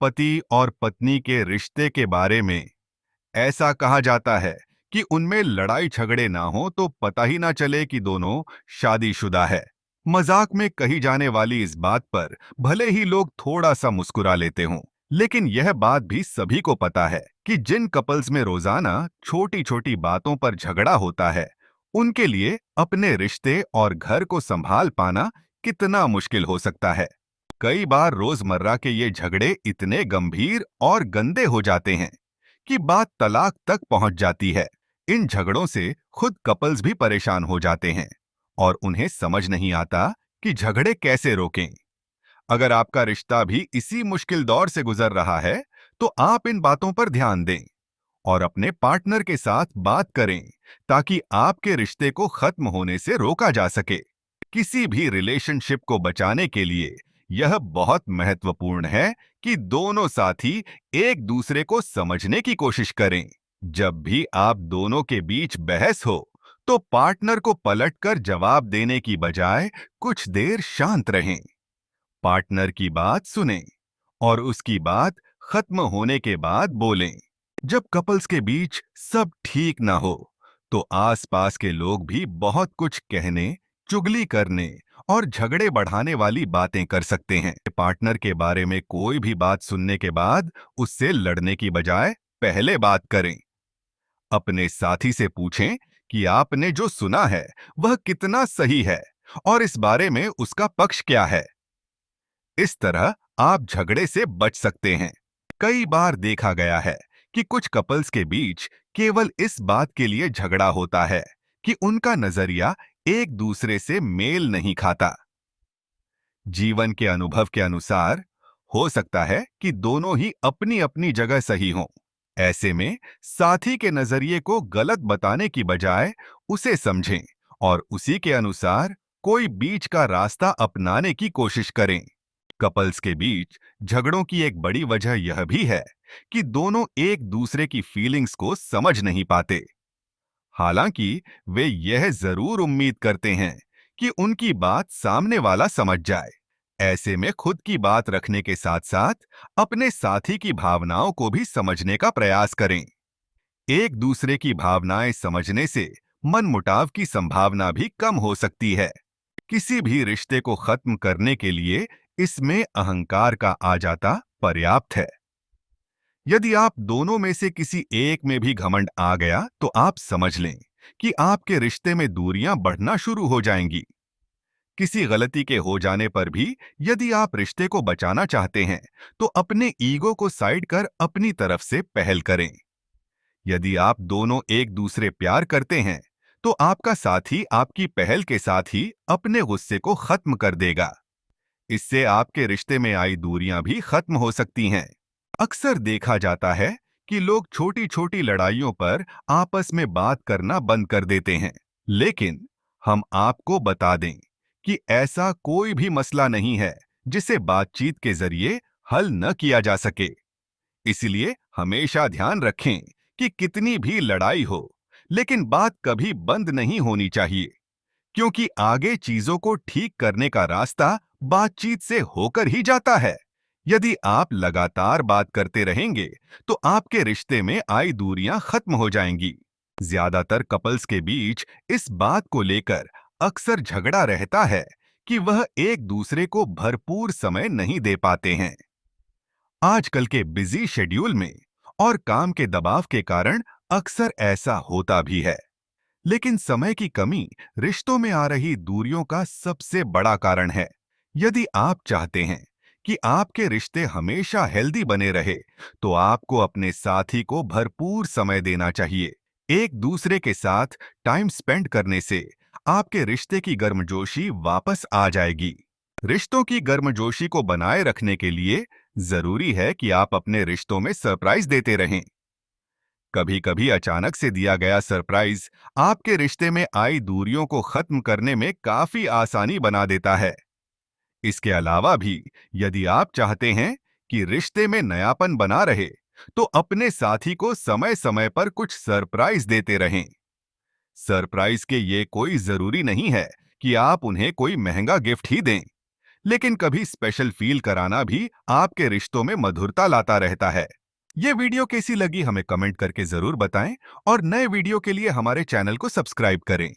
पति और पत्नी के रिश्ते के बारे में ऐसा कहा जाता है कि उनमें लड़ाई झगड़े ना हो तो पता ही ना चले कि दोनों शादीशुदा है। मजाक में कही जाने वाली इस बात पर भले ही लोग थोड़ा सा मुस्कुरा लेते हों, लेकिन यह बात भी सभी को पता है कि जिन कपल्स में रोजाना छोटी छोटी बातों पर झगड़ा होता है, उनके लिए अपने रिश्ते और घर को संभाल पाना कितना मुश्किल हो सकता है। कई बार रोजमर्रा के ये झगड़े इतने गंभीर और गंदे हो जाते हैं कि बात तलाक तक पहुंच जाती है। इन झगड़ों से खुद कपल्स भी परेशान हो जाते हैं और उन्हें समझ नहीं आता कि झगड़े कैसे रोकें। अगर आपका रिश्ता भी इसी मुश्किल दौर से गुजर रहा है, तो आप इन बातों पर ध्यान दें और अपने पार्टनर के साथ बात करें ताकि आपके रिश्ते को खत्म होने से रोका जा सके। किसी भी रिलेशनशिप को बचाने के लिए यह बहुत महत्वपूर्ण है कि दोनों साथी एक दूसरे को समझने की कोशिश करें। जब भी आप दोनों के बीच बहस हो, तो पार्टनर को पलटकर जवाब देने की बजाय कुछ देर शांत रहें। पार्टनर की बात सुनें और उसकी बात खत्म होने के बाद बोलें। जब कपल्स के बीच सब ठीक ना हो, तो आसपास के लोग भी बहुत कुछ कहने, चुगली करने और झगड़े बढ़ाने वाली बातें कर सकते हैं। पार्टनर के बारे में कोई भी बात सुनने के बाद उससे लड़ने की बजाय पहले बात करें। अपने साथी से पूछें कि आपने जो सुना है वह कितना सही है और इस बारे में उसका पक्ष क्या है। इस तरह आप झगड़े से बच सकते हैं। कई बार देखा गया है कि कुछ कपल्स के बीच केवल इस बात के लिए झगड़ा होता है कि उनका नजरिया एक दूसरे से मेल नहीं खाता। जीवन के अनुभव के अनुसार हो सकता है कि दोनों ही अपनी अपनी जगह सही हों। ऐसे में साथी के नजरिए को गलत बताने की बजाय उसे समझें और उसी के अनुसार कोई बीच का रास्ता अपनाने की कोशिश करें। कपल्स के बीच झगड़ों की एक बड़ी वजह यह भी है कि दोनों एक दूसरे की फीलिंग्स को समझ नहीं पाते। हालांकि वे यह जरूर उम्मीद करते हैं कि उनकी बात सामने वाला समझ जाए। ऐसे में खुद की बात रखने के साथ साथ अपने साथी की भावनाओं को भी समझने का प्रयास करें। एक दूसरे की भावनाएं समझने से मनमुटाव की संभावना भी कम हो सकती है। किसी भी रिश्ते को खत्म करने के लिए इसमें अहंकार का आ जाता पर्याप्त है। यदि आप दोनों में से किसी एक में भी घमंड आ गया, तो आप समझ लें कि आपके रिश्ते में दूरियां बढ़ना शुरू हो जाएंगी। किसी गलती के हो जाने पर भी यदि आप रिश्ते को बचाना चाहते हैं, तो अपने ईगो को साइड कर अपनी तरफ से पहल करें। यदि आप दोनों एक दूसरे प्यार करते हैं, तो आपका साथी आपकी पहल के साथ ही अपने गुस्से को खत्म कर देगा। इससे आपके रिश्ते में आई दूरियां भी खत्म हो सकती हैं। अक्सर देखा जाता है कि लोग छोटी छोटी लड़ाइयों पर आपस में बात करना बंद कर देते हैं, लेकिन हम आपको बता दें कि ऐसा कोई भी मसला नहीं है जिसे बातचीत के जरिए हल न किया जा सके। इसलिए हमेशा ध्यान रखें कि कितनी भी लड़ाई हो, लेकिन बात कभी बंद नहीं होनी चाहिए, क्योंकि आगे चीजों को ठीक करने का रास्ता बातचीत से होकर ही जाता है। यदि आप लगातार बात करते रहेंगे, तो आपके रिश्ते में आई दूरियां खत्म हो जाएंगी। ज्यादातर कपल्स के बीच इस बात को लेकर अक्सर झगड़ा रहता है कि वह एक दूसरे को भरपूर समय नहीं दे पाते हैं। आजकल के बिजी शेड्यूल में और काम के दबाव के कारण अक्सर ऐसा होता भी है। लेकिन समय की कमी रिश्तों में आ रही दूरियों का सबसे बड़ा कारण है। यदि आप चाहते हैं कि आपके रिश्ते हमेशा हेल्दी बने रहे, तो आपको अपने साथी को भरपूर समय देना चाहिए। एक दूसरे के साथ टाइम स्पेंड करने से आपके रिश्ते की गर्मजोशी वापस आ जाएगी। रिश्तों की गर्मजोशी को बनाए रखने के लिए जरूरी है कि आप अपने रिश्तों में सरप्राइज देते रहें। कभी कभी अचानक से दिया गया सरप्राइज आपके रिश्ते में आई दूरियों को खत्म करने में काफी आसानी बना देता है। इसके अलावा भी यदि आप चाहते हैं कि रिश्ते में नयापन बना रहे, तो अपने साथी को समय समय पर कुछ सरप्राइज देते रहें। सरप्राइज के ये कोई जरूरी नहीं है कि आप उन्हें कोई महंगा गिफ्ट ही दें, लेकिन कभी स्पेशल फील कराना भी आपके रिश्तों में मधुरता लाता रहता है। ये वीडियो कैसी लगी हमें कमेंट करके जरूर बताएं और नए वीडियो के लिए हमारे चैनल को सब्सक्राइब करें।